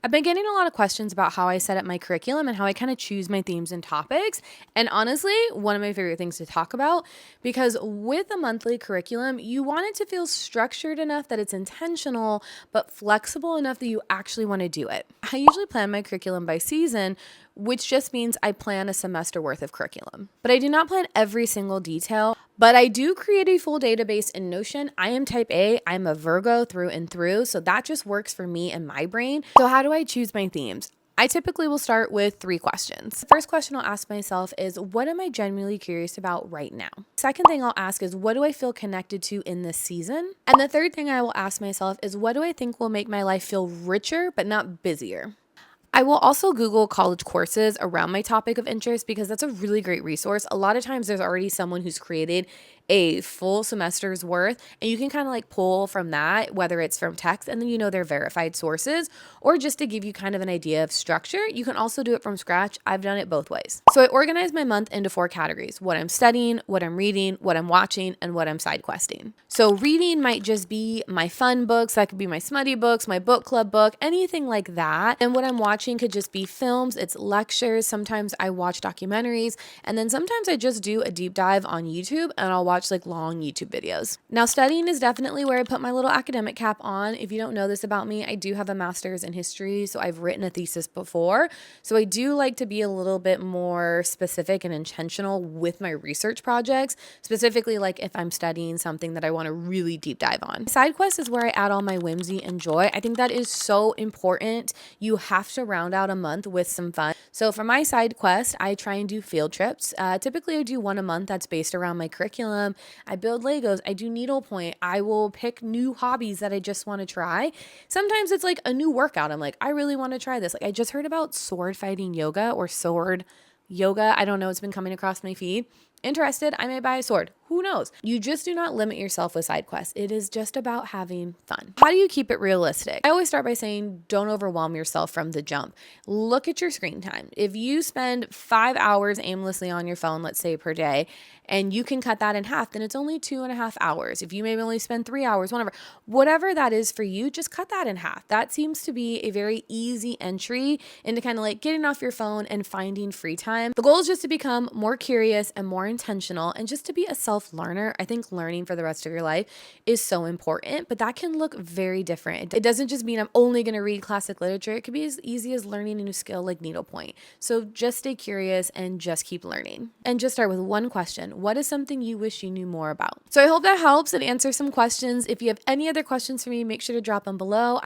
I've been getting a lot of questions about how I set up my curriculum and how I kind of choose my themes and topics. And honestly, one of my favorite things to talk about, because with a monthly curriculum, you want it to feel structured enough that it's intentional, but flexible enough that you actually want to do it. I usually plan my curriculum by season, which just means I plan a semester worth of curriculum. But I do not plan every single detail. But I do create a full database in Notion. I am type A, I'm a Virgo through and through, so that just works for me and my brain. So how do I choose my themes? I typically will start with 3 questions. The first question I'll ask myself is, what am I genuinely curious about right now? Second thing I'll ask is, what do I feel connected to in this season? And the third thing I will ask myself is, what do I think will make my life feel richer but not busier? I will also Google college courses around my topic of interest because that's a really great resource. A lot of times there's already someone who's created a full semester's worth, and you can kind of like pull from that, whether it's from text and then they're verified sources, or just to give you kind of an idea of structure. You can also do it from scratch. I've done it both ways. So I organize my month into 4 categories: what I'm studying, what I'm reading, what I'm watching, and what I'm side questing. So reading might just be my fun books. That could be my smutty books, my book club book, anything like that. And what I'm watching could just be films, it's lectures. Sometimes I watch documentaries, and then sometimes I just do a deep dive on YouTube and I'll watch like long YouTube videos. Now, studying is definitely where I put my little academic cap on. If you don't know this about me, I do have a master's in history, so I've written a thesis before. So I do like to be a little bit more specific and intentional with my research projects, specifically like if I'm studying something that I want to really deep dive on. Side quest is where I add all my whimsy and joy. I think that is so important. You have to round out a month with some fun. So for my side quest, I try and do field trips. Typically I do one a month that's based around my curriculum. I build Legos. I do needlepoint. I will pick new hobbies that I just want to try. Sometimes it's like a new workout. I'm like, I really want to try this. Like I just heard about sword fighting yoga or sword yoga. I don't know. It's been coming across my feed. Interested, I may buy a sword. Who knows? You just do not limit yourself with side quests. It is just about having fun. How do you keep it realistic? I always start by saying, don't overwhelm yourself from the jump. Look at your screen time. If you spend 5 hours aimlessly on your phone, let's say per day, and you can cut that in half, then it's only 2.5 hours. If you maybe only spend 3 hours, whatever that is for you, just cut that in half. That seems to be a very easy entry into kind of like getting off your phone and finding free time. The goal is just to become more curious and more intentional and just to be a self-learner. I think learning for the rest of your life is so important, but that can look very different. It doesn't just mean I'm only going to read classic literature. It could be as easy as learning a new skill like needlepoint. So just stay curious and just keep learning. And just start with one question. What is something you wish you knew more about? So I hope that helps and answers some questions. If you have any other questions for me, make sure to drop them below.